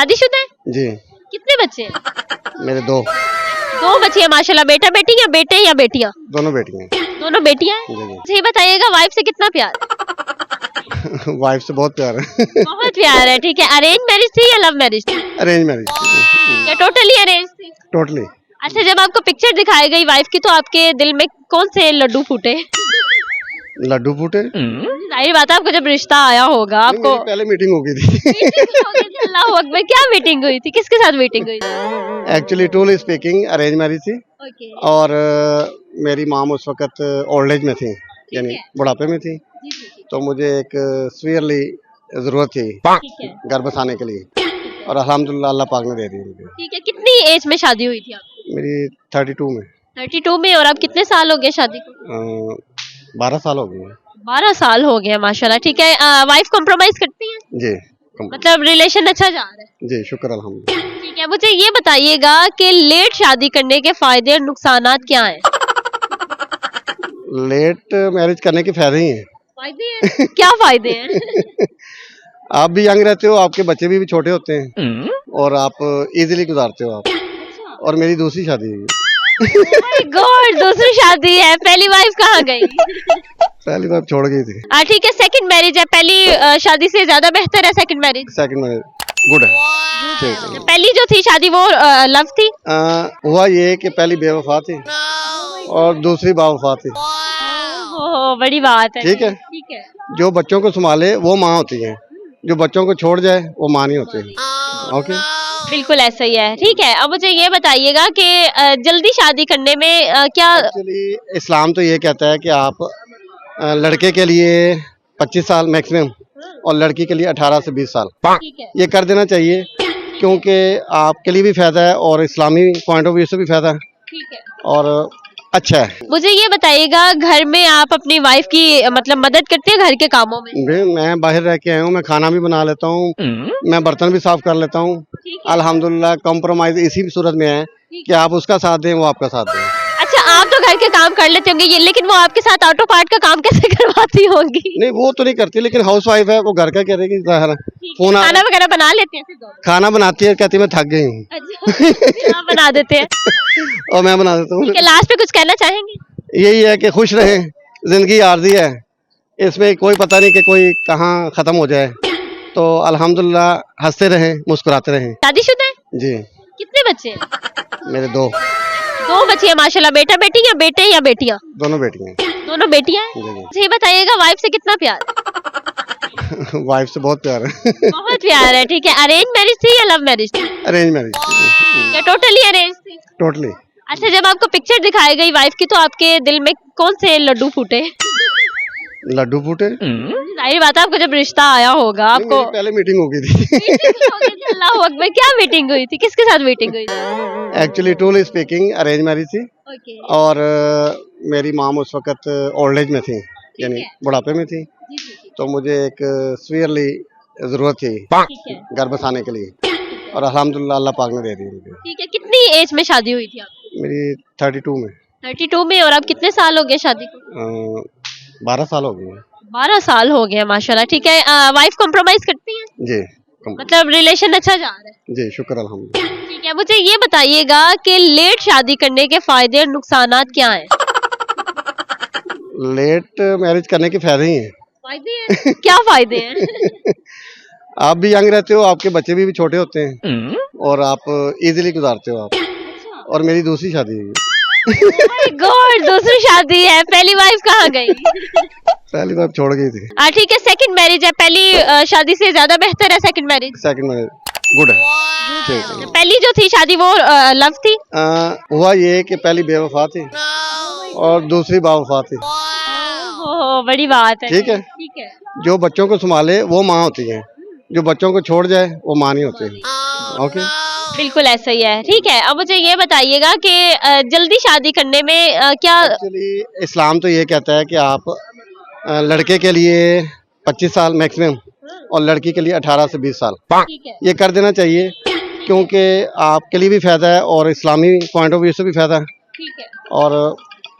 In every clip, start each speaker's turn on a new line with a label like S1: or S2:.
S1: शादीशुदा है?
S2: जी।
S1: कितने बच्चे हैं?
S2: मेरे दो
S1: बच्चे हैं माशाल्लाह। बेटा बेटी या बेटे या बेटियां?
S2: दोनों बेटियां।
S1: दोनों बेटियां हैं।
S2: जी जी।
S1: अच्छा, ये बताइएगा वाइफ से कितना प्यार?
S2: वाइफ से बहुत प्यार है।
S1: बहुत प्यार है। ठीक है, अरेंज मैरिज थी या लव मैरिज थी?
S2: Arrange marriage.
S1: या टोटली अरेंज थी?
S2: टोटली।
S1: अच्छा, जब आपको पिक्चर दिखाई गई वाइफ की तो आपके दिल में कौन से लड्डू फूटे?
S2: लड्डू फूटे।
S1: जाहिर बात है, आपको जब रिश्ता आया होगा आपको
S2: मेरी पहले मीटिंग हो गई थी।
S1: मीटिंग हो गई थी। अल्लाह अकबर, क्या मीटिंग हुई थी? किसके साथ मीटिंग हुई थी?
S2: Actually truly speaking arrange marriage थी।
S1: ओके।
S2: और मेरी माम उस वक्त ओल्ड एज में थी, यानी बुढ़ापे में थी। तो मुझे एक सीवियरली जरूरत थी
S1: ठीक है।
S2: घर बसाने के लिए, और अल्हम्दुलिल्लाह अल्लाह पाक ने दे दी मुझे।
S1: ठीक है, कितनी एज में शादी हुई थी आपकी?
S2: मेरी 32 में।
S1: 32 में। और अब कितने साल हो गए शादी को?
S2: 12 साल हो गए।
S1: 12 साल हो गए माशाल्लाह। ठीक है, वाइफ कॉम्प्रोमाइज करती है?
S2: जी।
S1: मतलब रिलेशन अच्छा जा रहा है?
S2: जी शुक्र अल्हम्दुलिल्लाह।
S1: ठीक है, मुझे ये बताइएगा कि लेट शादी करने के फायदे और नुकसानात क्या हैं?
S2: लेट मैरिज करने के फायदे ही हैं।
S1: फायदे हैं? क्या फायदे हैं?
S2: आप भी यंग रहते हो, आपके बच्चे भी छोटे होते हैं, और आप इजीली गुजारते हो आप। और मेरी दूसरी शादी हुई।
S1: माय गॉड, दूसरी शादी है। पहली वाइफ कहाँ गई?
S2: पहली बार छोड़ गई थी।
S1: ठीक है, सेकंड मैरिज है। पहली शादी से ज्यादा बेहतर है second marriage?
S2: Second marriage good है। ठीक है।
S1: पहली जो थी शादी वो लव थी?
S2: हुआ ये कि पहली बेवफा थी और दूसरी बावफा थी।
S1: ओह, बड़ी बात है।
S2: ठीक है।
S1: ठीक है।
S2: जो बच्चों को संभाले वो माँ होती है, जो बच्चों को छोड़ जाए वो माँ नहीं होती। ओके,
S1: बिल्कुल ऐसा ही है। ठीक है, अब मुझे ये बताइएगा कि जल्दी शादी करने में क्या?
S2: एक्चुअली इस्लाम तो ये कहता है कि आप लड़के के लिए 25 साल मैक्सिमम और लड़की के लिए 18 से 20 साल
S1: ठीक है।
S2: ये कर देना चाहिए, क्योंकि आपके लिए भी फायदा है और इस्लामी पॉइंट ऑफ व्यू से भी फायदा है
S1: ठीक है।
S2: और अच्छा है।
S1: मुझे ये बताइएगा, घर में आप अपनी वाइफ की मतलब मदद करते हैं घर के कामों में?
S2: मैं बाहर रह के आया हूँ, मैं खाना भी बना लेता हूँ, मैं बर्तन भी साफ कर लेता हूँ। अल्हम्दुलिल्लाह कॉम्प्रोमाइज इसी सूरत में है कि आप उसका साथ दें, वो आपका साथ दें।
S1: अच्छा, आप तो घर के काम कर लेते होंगे ये, लेकिन वो आपके साथ ऑटो पार्ट का काम कैसे करवाती होंगी?
S2: नहीं वो तो नहीं करती, लेकिन हाउस वाइफ है, वो घर का करेगी। फोन
S1: खाना वगैरह बना लेते हैं फिर दोनों?
S2: खाना बनाती है, कहती है मैं थक गई हूँ।
S1: अच्छा, आप बना देते हैं?
S2: और मैं बना देता हूँ।
S1: लास्ट पे कुछ कहना चाहेंगे?
S2: यही है कि खुश रहें, जिंदगी आर्जी है, इसमें कोई पता नहीं कि कोई कहाँ खत्म हो जाए, तो अल्हम्दुलिल्लाह हंसते रहें, मुस्कुराते रहें।
S1: शादीशुदा है?
S2: जी।
S1: कितने बच्चे हैं?
S2: मेरे दो
S1: बच्चे हैं माशाल्लाह। बेटा बेटी या बेटे या बेटियां?
S2: दोनों बेटियां।
S1: दोनों बेटियां हैं।
S2: जी जी।
S1: अच्छा, ये बताइएगा वाइफ से कितना प्यार?
S2: वाइफ से बहुत प्यार है।
S1: बहुत प्यार है। ठीक है, अरेंज मैरिज थी या लव मैरिज थी?
S2: Arrange marriage.
S1: या टोटली अरेंज थी?
S2: टोटली।
S1: अच्छा, जब आपको पिक्चर दिखाई गई वाइफ की तो आपके दिल में कौन से लड्डू फूटे?
S2: लड्डू फूटे।
S1: जाहिर बात है, आपको जब रिश्ता आया होगा आपको
S2: मेरी पहले मीटिंग हो गई थी।
S1: मीटिंग हो गई थी। अल्लाह अकबर, क्या मीटिंग हुई थी? किसके साथ मीटिंग हुई थी?
S2: Actually truly speaking arrange marriage थी।
S1: ओके।
S2: और मेरी माम उस वक्त ओल्ड एज में थी, यानी बुढ़ापे में थी। तो मुझे एक सीवियरली जरूरत थी
S1: ठीक है।
S2: घर बसाने के लिए, और अल्हम्दुलिल्लाह अल्लाह पाक ने दे दी मुझे।
S1: ठीक है, कितनी एज में शादी हुई थी आपकी?
S2: मेरी 32 में।
S1: 32 में। और अब कितने साल हो गए शादी को?
S2: 12 साल हो गए।
S1: 12 साल हो गए माशाल्लाह। ठीक है, वाइफ कॉम्प्रोमाइज करती है?
S2: जी।
S1: मतलब रिलेशन अच्छा जा रहा है?
S2: जी शुक्र अल्हम्दुलिल्लाह।
S1: ठीक है, मुझे ये बताइएगा कि लेट शादी करने के फायदे और नुकसानात क्या हैं?
S2: लेट मैरिज करने के फायदे ही हैं।
S1: फायदे हैं? क्या फायदे हैं?
S2: आप भी यंग रहते हो, आपके बच्चे भी छोटे होते हैं, और आप इजीली गुजारते हो आप। और मेरी दूसरी शादी हुई।
S1: माय गॉड, दूसरी शादी है। पहली वाइफ कहाँ गई?
S2: पहली बार छोड़ गई थी।
S1: ठीक है, सेकंड मैरिज है। पहली शादी से ज्यादा बेहतर है second marriage?
S2: Second marriage good है। ठीक है।
S1: पहली जो थी शादी वो लव थी?
S2: हुआ ये कि पहली बेवफा थी और दूसरी बावफा थी।
S1: ओह, बड़ी बात है।
S2: ठीक है।
S1: ठीक है।
S2: जो बच्चों को संभाले वो माँ होती है, जो बच्चों को छोड़ जाए वो माँ नहीं होती। ओके,
S1: बिल्कुल ऐसा ही है। ठीक है, अब मुझे ये बताइएगा कि जल्दी शादी करने में क्या?
S2: एक्चुअली इस्लाम तो ये कहता है कि आप लड़के के लिए 25 साल मैक्सिमम और लड़की के लिए 18 से 20 साल
S1: ठीक है।
S2: ये कर देना चाहिए, क्योंकि आपके लिए भी फायदा है और इस्लामी पॉइंट ऑफ व्यू से भी फायदा है
S1: ठीक है।
S2: और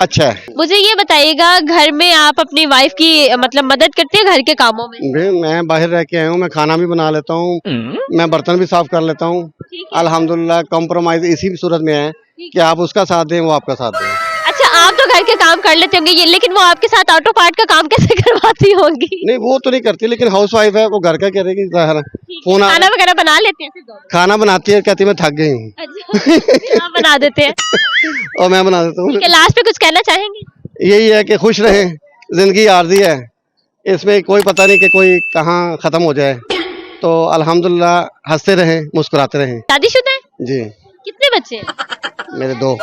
S2: अच्छा है।
S1: मुझे ये बताइएगा, घर में आप अपनी वाइफ की मतलब मदद करते हैं घर के कामों में?
S2: मैं बाहर रह के आया हूँ, मैं खाना भी बना लेता हूँ, मैं बर्तन भी साफ कर लेता हूँ।
S1: ठीक है।
S2: अल्हम्दुलिल्लाह कॉम्प्रोमाइज इसी सूरत में है कि आप उसका साथ दें, वो आपका साथ दें।
S1: अच्छा, आप तो घर के काम कर लेते होंगे ये, लेकिन वो आपके साथ ऑटो पार्ट का काम कैसे करवाती होंगी?
S2: नहीं वो तो नहीं करती, लेकिन हाउस वाइफ है, वो घर का करेगी ज़ाहिर है। फोन आ
S1: खाना वगैरह बना लेते हैं फिर दोनों?
S2: खाना बनाती है, कहती है मैं थक गई हूँ
S1: अच्छा, आप बना देते हैं?
S2: और मैं बना देता हूँ।
S1: ठीक है, लास्ट पे कुछ कहना चाहेंगे?
S2: यही है कि खुश रहें, जिंदगी आर्जी है, इसमें कोई पता नहीं कि कोई कहाँ खत्म हो जाए, तो अल्हम्दुलिल्लाह हंसते रहें, मुस्कुराते रहें।
S1: शादीशुदा है?
S2: जी
S1: कितने बच्चे हैं?
S2: मेरे दो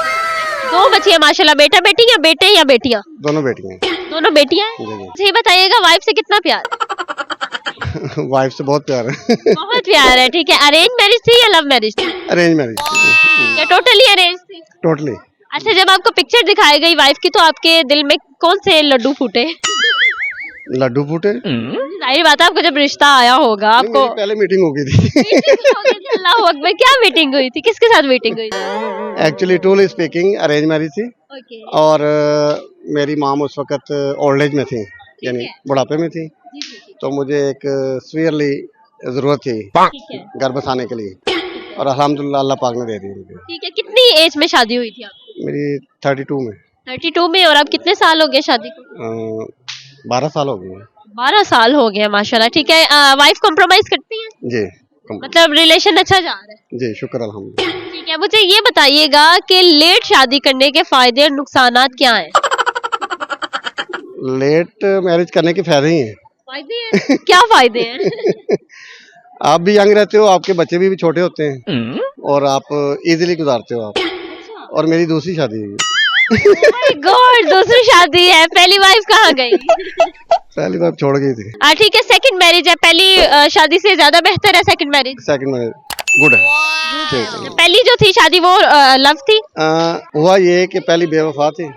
S1: बच्चे हैं माशाल्लाह। बेटा बेटी या बेटे या बेटियां?
S2: दोनों बेटियां हैं।
S1: दोनों बेटियां हैं।
S2: जी
S1: अच्छा, ये बताइएगा, वाइफ से कितना प्यार?
S2: जी वाइफ से बहुत प्यार है।
S1: बहुत प्यार है। ठीक है, अरेंज मैरिज थी या लव मैरिज थी?
S2: अरेंज मैरिज
S1: या टोटली अरेंज थी?
S2: टोटली।
S1: अच्छा, जब आपको पिक्चर दिखाई गई वाइफ की, तो आपके दिल में कौन से लड्डू फूटे?
S2: लड्डू फूटे।
S1: जाहिर बात है, आपको जब रिश्ता आया होगा आपको
S2: मेरी पहले मीटिंग हो गई थी।
S1: अल्लाह अकबर, क्या मीटिंग हुई थी? किसके साथ मीटिंग हुई थी?
S2: Actually truly speaking arrange marriage थी
S1: ओके।
S2: और मेरी माम उस वक्त ओल्ड एज में थी, यानी बुढ़ापे में थी, तो मुझे एक सीवियरली जरूरत थी
S1: ठीक है।
S2: घर बसाने के लिए, और अल्हम्दुलिल्लाह अल्लाह पाक ने दे दी मुझे।
S1: ठीक है, कितनी एज में शादी हुई थी आपकी?
S2: मेरी 32 में।
S1: 32 में। और अब कितने साल हो गए शादी को?
S2: 12 साल हो गए।
S1: 12 साल हो गए माशाल्लाह। ठीक है, वाइफ कॉम्प्रोमाइज करती है?
S2: जी
S1: मतलब रिलेशन अच्छा जा रहा है?
S2: जी शुक्र अल्हम्दुलिल्लाह।
S1: ठीक है, मुझे ये बताइएगा कि लेट शादी करने के फायदे और नुकसानात क्या हैं?
S2: लेट मैरिज करने के फायदे ही हैं।
S1: फायदे हैं? क्या फायदे हैं?
S2: आप भी यंग रहते हो, आपके बच्चे भी छोटे होते हैं, और आप इजीली गुजारते हो आप। और मेरी दूसरी शादी हुई है।
S1: माय गॉड, दूसरी शादी है। पहली वाइफ कहाँ गई?
S2: पहली बार छोड़ गई थी।
S1: ठीक है, सेकंड मैरिज है। पहली शादी से ज्यादा बेहतर है second marriage?
S2: Second marriage good है, ठीक है।
S1: पहली जो थी शादी वो लव थी?
S2: हुआ ये कि पहली बेवफा थी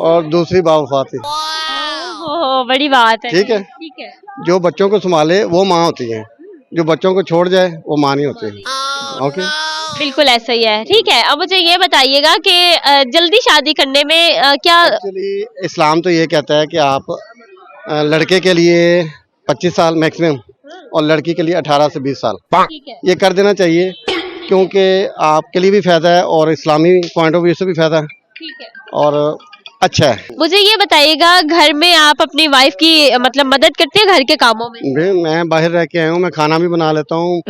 S2: और दूसरी बावफा थी।
S1: ओह, बड़ी बात है।
S2: ठीक है।
S1: ठीक है।
S2: जो बच्चों को संभाले वो माँ होती है, जो बच्चों को छोड़ जाए वो माँ नहीं होती। ओके,
S1: बिल्कुल ऐसा ही है। ठीक है, अब मुझे ये बताइएगा कि जल्दी शादी करने में क्या?
S2: एक्चुअली इस्लाम तो ये कहता है कि आप लड़के के लिए 25 साल मैक्सिमम और लड़की के लिए 18 से 20 साल
S1: ठीक है।
S2: ये कर देना चाहिए, क्योंकि आपके लिए भी फायदा है और इस्लामी पॉइंट ऑफ व्यू से भी फायदा है
S1: ठीक है।
S2: और अच्छा है।
S1: मुझे ये बताइएगा, घर में आप अपनी वाइफ की मतलब मदद करते हैं घर के कामों में?
S2: मैं बाहर रह के आया हूँ, मैं खाना भी बना लेता हूँ,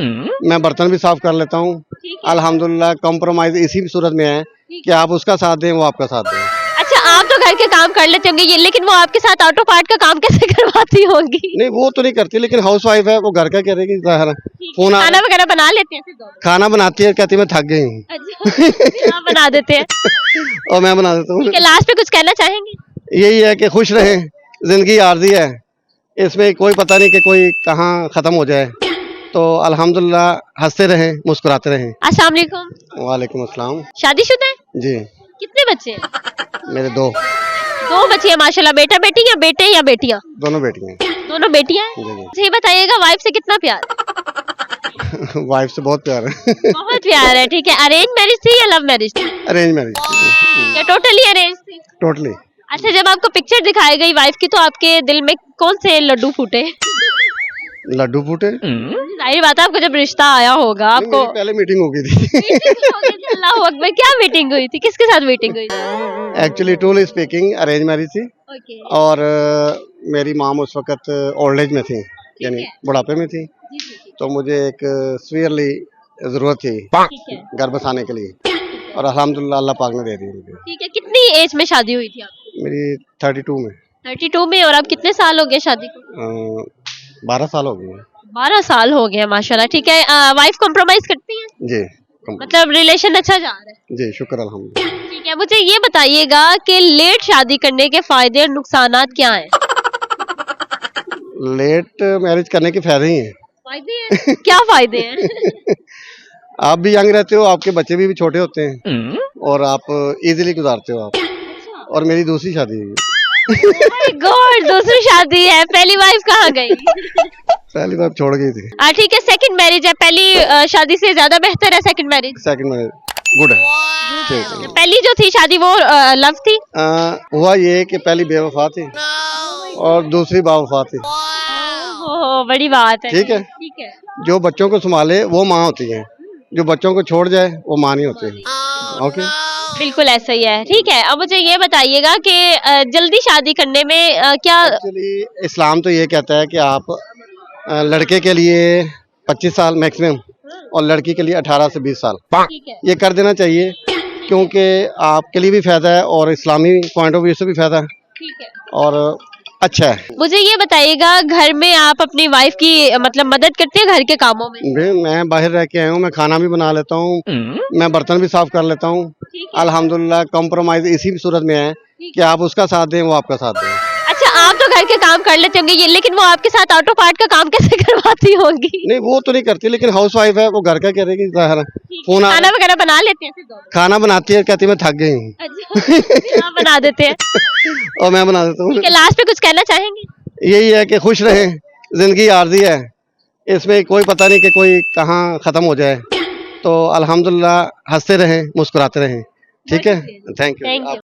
S2: मैं बर्तन भी साफ कर लेता हूँ। अल्हम्दुलिल्लाह कॉम्प्रोमाइज इसी सूरत में है कि आप उसका साथ दें, वो आपका साथ दें।
S1: अच्छा, आप तो घर के काम कर लेते होंगे ये, लेकिन वो आपके साथ ऑटो पार्ट का काम कैसे करवाती होंगी?
S2: नहीं वो तो नहीं करती, लेकिन हाउस वाइफ है, वो घर का करेगी ज़ाहिर है। फोन
S1: खाना वगैरह बना लेते हैं फिर दोनों?
S2: खाना बनाती है, कहती है मैं थक गई हूँ
S1: अच्छा, आप बना देते हैं?
S2: और मैं बना देता हूँ।
S1: ठीक है, लास्ट पे कुछ कहना चाहेंगे?
S2: यही है कि खुश रहें, जिंदगी आर्जी है, इसमें कोई पता नहीं कि कोई कहाँ खत्म हो जाए, तो अल्हम्दुलिल्लाह हंसते रहें, मुस्कुराते रहें।
S1: अस्सलाम वालेकुम।
S2: वालेकुम अस्सलाम।
S1: शादीशुदा है?
S2: जी
S1: कितने बच्चे हैं?
S2: मेरे दो
S1: बच्चे हैं माशाल्लाह। बेटा बेटी या बेटे या बेटियां?
S2: दोनों बेटियां हैं।
S1: दोनों बेटियां हैं।
S2: जी
S1: अच्छा, ये बताइएगा, वाइफ से कितना प्यार?
S2: जी वाइफ से बहुत प्यार है।
S1: बहुत प्यार है। ठीक है, अरेंज मैरिज थी या लव मैरिज थी?
S2: अरेंज मैरिज
S1: या टोटली अरेंज थी?
S2: टोटली।
S1: अच्छा, जब आपको पिक्चर दिखाई गई वाइफ की, तो आपके दिल में कौन से लड्डू फूटे?
S2: लड्डू फूटे।
S1: जाहिर बात है, आपको जब रिश्ता आया होगा आपको
S2: मेरी पहले मीटिंग हो गई थी।
S1: अल्लाह अकबर, क्या मीटिंग हुई थी? किसके साथ मीटिंग हुई थी?
S2: Actually truly speaking arrange marriage थी
S1: ओके।
S2: और मेरी माम उस वक्त ओल्ड एज में थी, यानी बुढ़ापे में थी, तो मुझे एक सीवियरली जरूरत थी
S1: ठीक है।
S2: घर बसाने के लिए, और अल्हम्दुलिल्लाह अल्लाह पाक ने दे दी मुझे।
S1: ठीक है, कितनी एज में शादी हुई थी आपकी?
S2: मेरी 32 में।
S1: 32 में। और अब कितने साल हो गए शादी को?
S2: 12 साल हो गए।
S1: 12 साल हो गए माशाल्लाह। ठीक है, वाइफ कॉम्प्रोमाइज करती है?
S2: जी
S1: मतलब रिलेशन अच्छा जा रहा है?
S2: जी शुक्र अल्हम्दुलिल्लाह।
S1: ठीक है, मुझे ये बताइएगा कि लेट शादी करने के फायदे और नुकसानात क्या हैं?
S2: लेट मैरिज करने के फायदे ही हैं।
S1: फायदे हैं? क्या फायदे हैं?
S2: आप भी यंग रहते हो, आपके बच्चे भी छोटे होते हैं, और आप इजीली गुजारते हो आप। और मेरी दूसरी शादी हुई है।
S1: माय गॉड, दूसरी शादी है। पहली वाइफ कहाँ गई?
S2: पहली बार छोड़ गई थी।
S1: ठीक है, सेकंड मैरिज है। पहली शादी से ज्यादा बेहतर है second marriage?
S2: Second marriage good है। ठीक है।
S1: पहली जो थी शादी वो लव थी?
S2: हुआ ये कि पहली बेवफा थी और दूसरी बावफा थी।
S1: ओह, बड़ी बात है।
S2: ठीक है।
S1: ठीक है।
S2: जो बच्चों को संभाले वो माँ होती है, जो बच्चों को छोड़ जाए वो माँ नहीं होती। ओके।
S1: बिल्कुल ऐसा ही है। ठीक है, अब मुझे ये बताइएगा कि जल्दी शादी करने में क्या?
S2: एक्चुअली इस्लाम तो ये कहता है कि आप लड़के के लिए 25 साल मैक्सिमम और लड़की के लिए 18 से 20 साल
S1: ठीक है।
S2: ये कर देना चाहिए, क्योंकि आपके लिए भी फायदा है और इस्लामी पॉइंट ऑफ व्यू से भी फायदा है
S1: ठीक है।
S2: और अच्छा है।
S1: मुझे ये बताइएगा, घर में आप अपनी वाइफ की मतलब मदद करते हैं घर के कामों में?
S2: मैं बाहर रह के आया हूँ, मैं खाना भी बना लेता हूँ, मैं बर्तन भी साफ कर लेता हूँ।
S1: ठीक है।
S2: अल्हम्दुलिल्लाह कॉम्प्रोमाइज इसी सूरत में है कि आप उसका साथ दें वो आपका साथ दें।
S1: अच्छा, आप तो घर के काम कर लेते होंगे ये, लेकिन वो आपके साथ ऑटो पार्ट का काम कैसे करवाती होंगी?
S2: नहीं वो तो नहीं करती, लेकिन हाउस वाइफ है, वो घर का करेगी ज़ाहिर है। फोन आ
S1: खाना वगैरह बना लेते हैं फिर दोनों?
S2: खाना बनाती है, कहती है मैं थक गई हूँ
S1: अच्छा, आप बना देते हैं।
S2: और मैं बना देता हूँ।
S1: ठीक है, लास्ट पे कुछ कहना चाहेंगे?
S2: यही है कि खुश रहें, जिंदगी आर्जी है, इसमें कोई पता नहीं कि कोई कहाँ ख़त्म हो जाए, तो अल्हम्दुलिल्लाह हंसते रहें, मुस्कुराते रहें। ठीक है। Thank
S1: thank
S2: you.
S1: यू।